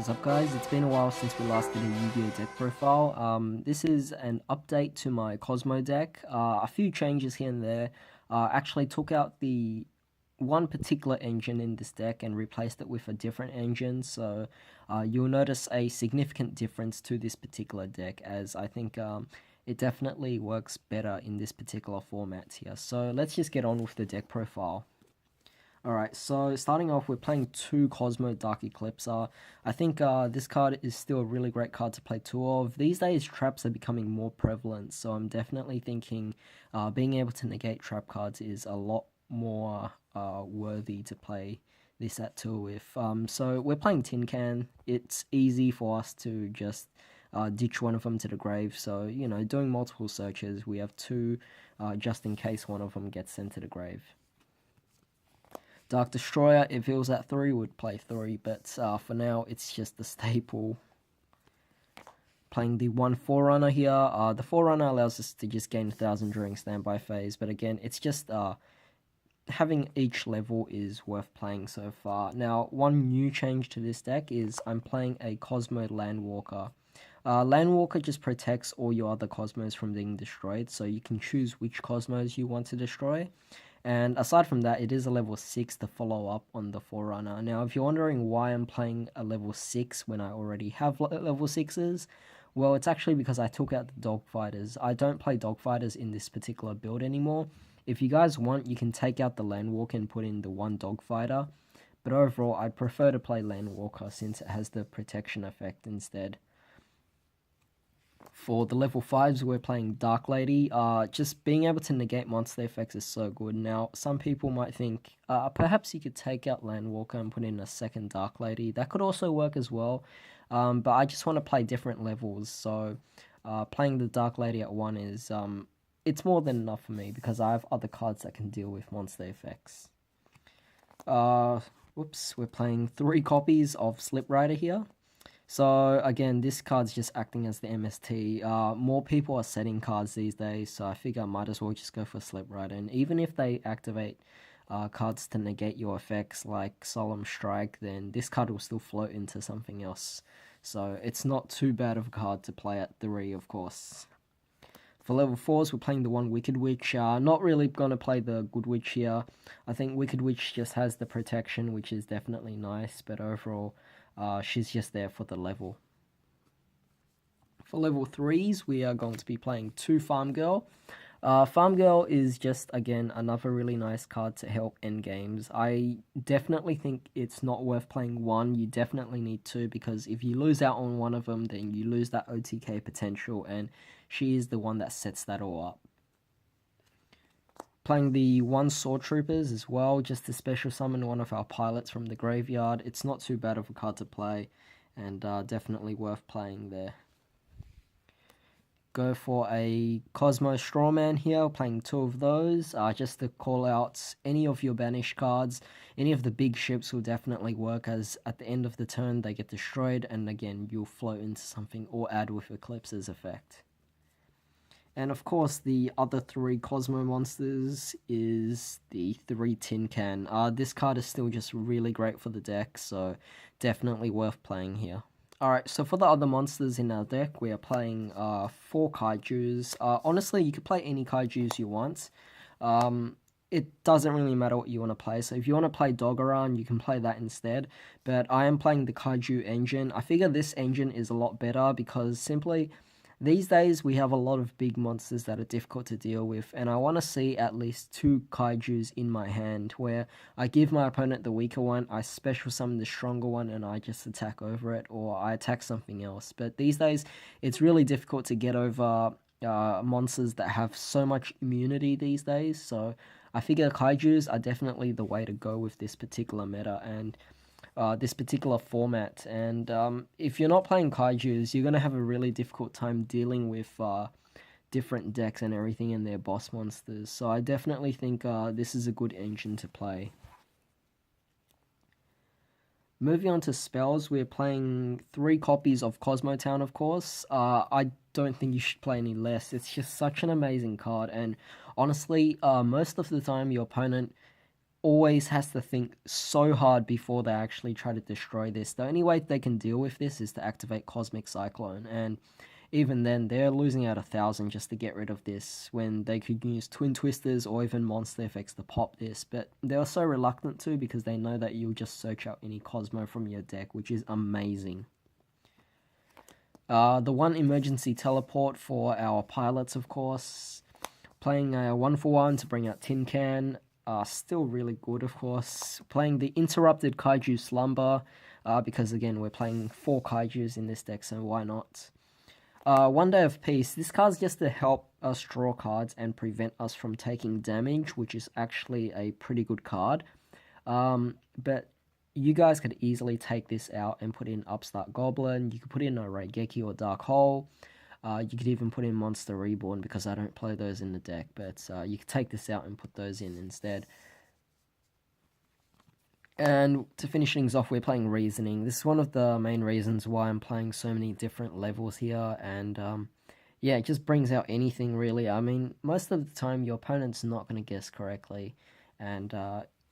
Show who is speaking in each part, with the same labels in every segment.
Speaker 1: What is up, guys? It's been a while since we last did a Yu-Gi-Oh deck profile. This is an update to my Kozmo deck. A few changes here and there. Actually took out the one particular engine in this deck and replaced it with a different engine, so you'll notice a significant difference to this particular deck, as I think it definitely works better in this particular format here. So let's just get on with the deck profile. Alright, so starting off, we're playing 2 Kozmo Dark Eclipser. I think this card is still a really great card to play 2 of. These days, traps are becoming more prevalent, so I'm definitely thinking being able to negate trap cards is a lot more worthy to play this at 2 with. So we're playing Tin Can. It's easy for us to just ditch one of them to the grave, so, you know, doing multiple searches, we have 2 just in case one of them gets sent to the grave. Dark Destroyer, if it was at 3, would play 3, but for now, it's just the staple. Playing the 1 Forerunner here. The Forerunner allows us to just gain 1000 during standby phase, but again, it's just having each level is worth playing so far. Now, one new change to this deck is I'm playing a Kozmo Landwalker. Landwalker just protects all your other Kozmos from being destroyed, so you can choose which Kozmos you want to destroy. And aside from that, it is a level 6 to follow up on the Forerunner. Now, if you're wondering why I'm playing a level 6 when I already have level 6s, well, it's actually because I took out the dogfighters. I don't play dogfighters in this particular build anymore. If you guys want, you can take out the Landwalker and put in the 1 dogfighter. But overall, I'd prefer to play Landwalker since it has the protection effect instead. For the level 5s, we're playing Dark Lady. Just being able to negate monster effects is so good. Now, some people might think, perhaps you could take out Landwalker and put in a second Dark Lady. That could also work as well, but I just want to play different levels, so playing the Dark Lady at 1 is, it's more than enough for me, because I have other cards that can deal with monster effects. Whoops, we're playing 3 copies of Slip Rider here. So again, this card's just acting as the MST. More people are setting cards these days, so I figure I might as well just go for Slip Rider. And even if they activate cards to negate your effects like Solemn Strike, then this card will still float into something else. So it's not too bad of a card to play at 3, of course. For level 4s, we're playing the 1 Wicked Witch. Not really going to play the Good Witch here. I think Wicked Witch just has the protection, which is definitely nice, but overall, she's just there for the level. For level 3s, we are going to be playing 2 Farm Girl. Farm Girl is just, again, another really nice card to help end games. I definitely think it's not worth playing 1. You definitely need 2, because if you lose out on one of them, then you lose that OTK potential, and she is the one that sets that all up. Playing the 1 Sword Troopers as well, just to special summon one of our pilots from the graveyard. It's not too bad of a card to play, and definitely worth playing there. Go for a Kozmo Strawman here, playing 2 of those, just to call out any of your banished cards. Any of the big ships will definitely work, as at the end of the turn they get destroyed, and again you'll float into something or add with Eclipser's effect. And of course, the other 3 Kozmo monsters is the 3 Tin Can. This card is still just really great for the deck, so definitely worth playing here. Alright, so for the other monsters in our deck, we are playing 4 Kaijus. Honestly, you could play any Kaijus you want. It doesn't really matter what you want to play. So if you want to play Dogaran, you can play that instead. But I am playing the Kaiju engine. I figure this engine is a lot better because simply, these days, we have a lot of big monsters that are difficult to deal with, and I want to see at least 2 Kaijus in my hand, where I give my opponent the weaker one, I special summon the stronger one, and I just attack over it, or I attack something else. But these days, it's really difficult to get over monsters that have so much immunity these days, so I figure Kaijus are definitely the way to go with this particular meta, and this particular format. And if you're not playing Kaijus, you're going to have a really difficult time dealing with different decks and everything in their boss monsters. So I definitely think this is a good engine to play. Moving on to spells, we're playing 3 copies of Kozmo Town, of course. I don't think you should play any less. It's just such an amazing card, and honestly, most of the time your opponent always has to think so hard before they actually try to destroy this. The only way they can deal with this is to activate Cosmic Cyclone, and even then, they're losing out 1,000 just to get rid of this, when they could use Twin Twisters or even Monster Effects to pop this, but they are so reluctant to because they know that you'll just search out any Kozmo from your deck, which is amazing. The one emergency teleport for our pilots, of course. Playing a 1-for-1 to bring out Tin Can. Still really good, of course. Playing the Interrupted Kaiju Slumber, because again, we're playing 4 Kaijus in this deck, so why not? One Day of Peace. This card's just to help us draw cards and prevent us from taking damage, which is actually a pretty good card. But you guys could easily take this out and put in Upstart Goblin. You could put in a Raigeki or Dark Hole. You could even put in Monster Reborn, because I don't play those in the deck, but you could take this out and put those in instead. And to finish things off, we're playing Reasoning. This is one of the main reasons why I'm playing so many different levels here, and yeah, it just brings out anything really. I mean, most of the time your opponent's not going to guess correctly, and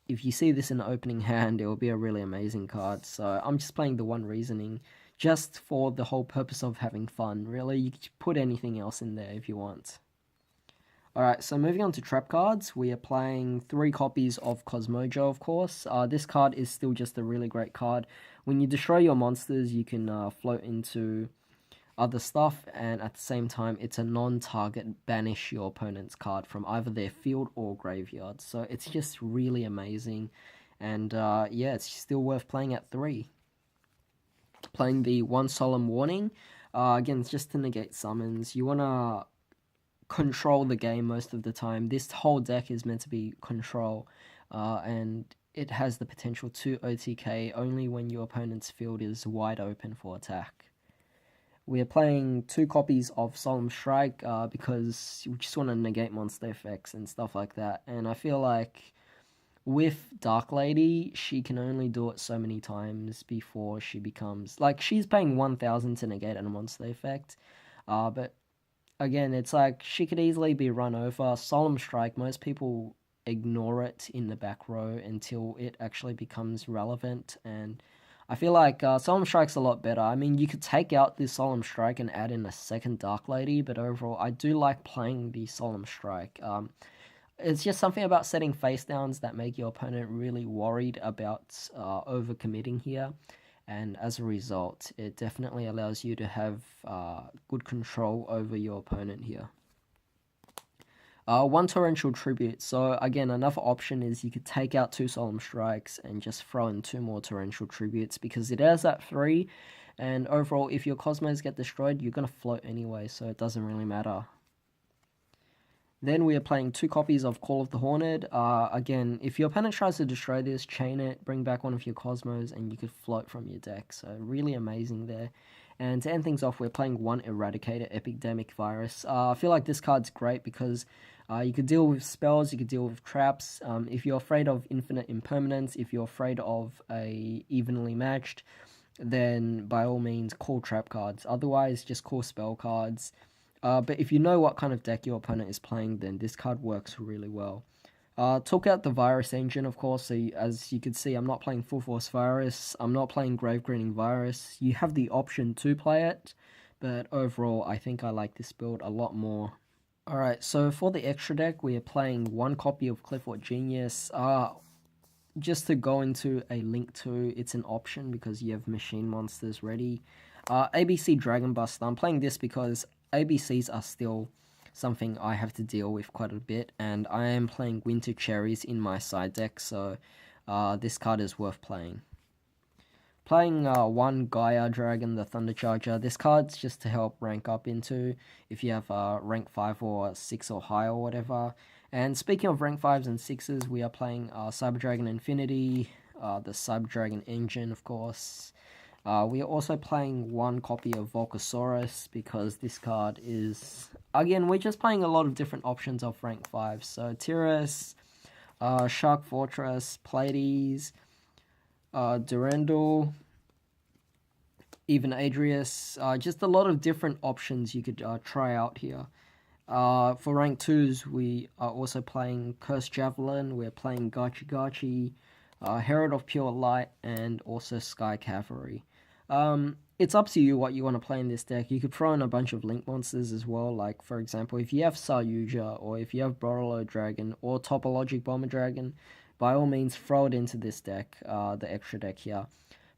Speaker 1: if you see this in the opening hand, it will be a really amazing card. So I'm just playing the one Reasoning, just for the whole purpose of having fun, really. You could put anything else in there if you want. Alright, so moving on to trap cards, we are playing 3 copies of Kozmojo, of course. This card is still just a really great card. When you destroy your monsters, you can float into other stuff, and at the same time, it's a non-target banish your opponent's card from either their field or graveyard. So it's just really amazing, and yeah, it's still worth playing at 3. Playing the One Solemn Warning, again, it's just to negate summons. You want to control the game most of the time. This whole deck is meant to be control, and it has the potential to OTK only when your opponent's field is wide open for attack. We are playing 2 copies of Solemn Strike because we just want to negate monster effects and stuff like that, and I feel like with Dark Lady, she can only do it so many times before she becomes, like, she's paying 1,000 to negate a monster effect, but again, it's like she could easily be run over. Solemn Strike, most people ignore it in the back row until it actually becomes relevant, and I feel like Solemn Strike's a lot better. I mean, you could take out this Solemn Strike and add in a second Dark Lady, but overall, I do like playing the Solemn Strike. It's just something about setting face downs that make your opponent really worried about overcommitting here. And as a result, it definitely allows you to have good control over your opponent here. 1 Torrential Tribute. So again, another option is you could take out 2 Solemn Strikes and just throw in 2 more Torrential Tributes, because it has that 3, and overall, if your Cosmos get destroyed, you're going to float anyway, so it doesn't really matter. Then we are playing 2 copies of Call of the Horned. Again, if your opponent tries to destroy this, chain it, bring back one of your Cosmos, and you could float from your deck. So really amazing there. And to end things off, we're playing 1 Eradicator Epidemic Virus. I feel like this card's great because you could deal with spells, you could deal with traps. If you're afraid of infinite impermanence, if you're afraid of a evenly matched, then by all means call trap cards. Otherwise, just call spell cards. But if you know what kind of deck your opponent is playing, then this card works really well. Took out the Virus Engine, of course, so as you can see, I'm not playing Full Force Virus, I'm not playing Grave Greening Virus. You have the option to play it, but overall, I think I like this build a lot more. Alright, so for the extra deck, we are playing 1 copy of Clifford Genius. Just to go into a link to, it's an option because you have machine monsters ready. ABC Dragon Buster, I'm playing this because ABCs are still something I have to deal with quite a bit, and I am playing Winter Cherries in my side deck, so this card is worth playing. Playing 1 Gaia Dragon, the Thunder Charger. This card's just to help rank up into if you have rank 5 or 6 or higher or whatever. And speaking of rank 5s and 6s, we are playing Cyber Dragon Infinity, the Cyber Dragon Engine, of course. We are also playing 1 copy of Volcasaurus because this card is, again, we're just playing a lot of different options of rank 5. So Tyrus, Shark Fortress, Pleiades, Durandal, even Adrius, just a lot of different options you could try out here. For rank 2s, we are also playing Cursed Javelin, we're playing Gachi Gachi, Herald of Pure Light, and also Sky Cavalry. It's up to you what you want to play in this deck. You could throw in a bunch of Link monsters as well, like for example, if you have Yugioh, or if you have Borolo Dragon, or Topologic Bomber Dragon, by all means throw it into this deck, the extra deck here.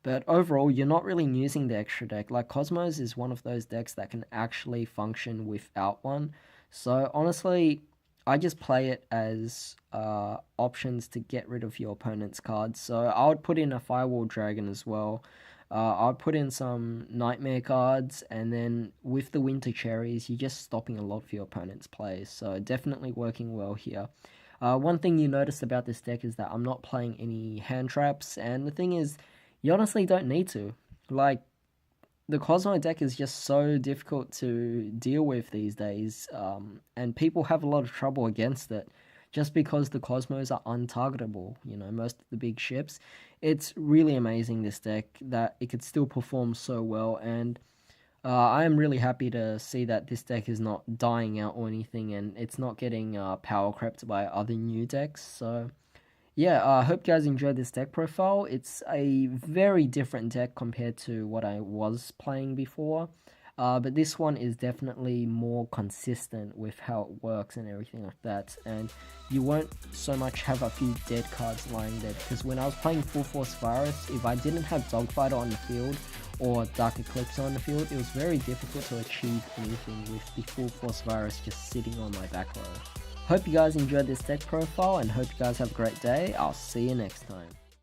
Speaker 1: But overall, you're not really using the extra deck. Like, Kozmos is one of those decks that can actually function without one. So, honestly, I just play it as options to get rid of your opponent's cards. So, I would put in a Firewall Dragon as well. I'd put in some Nightmare cards, and then with the Winter Cherries, you're just stopping a lot of your opponent's plays. So, definitely working well here. One thing you notice about this deck is that I'm not playing any hand traps, and the thing is, you honestly don't need to. Like, the Kozmo deck is just so difficult to deal with these days, and people have a lot of trouble against it just because the Cosmos are untargetable, most of the big ships. It's really amazing, this deck, that it could still perform so well, and I am really happy to see that this deck is not dying out or anything, and it's not getting power crept by other new decks, so yeah, I hope you guys enjoyed this deck profile. It's a very different deck compared to what I was playing before. But this one is definitely more consistent with how it works and everything like that. And you won't so much have a few dead cards lying there. Because when I was playing Full Force Virus, if I didn't have Dogfighter on the field or Dark Eclipser on the field, it was very difficult to achieve anything with the Full Force Virus just sitting on my back row. Hope you guys enjoyed this deck profile and hope you guys have a great day. I'll see you next time.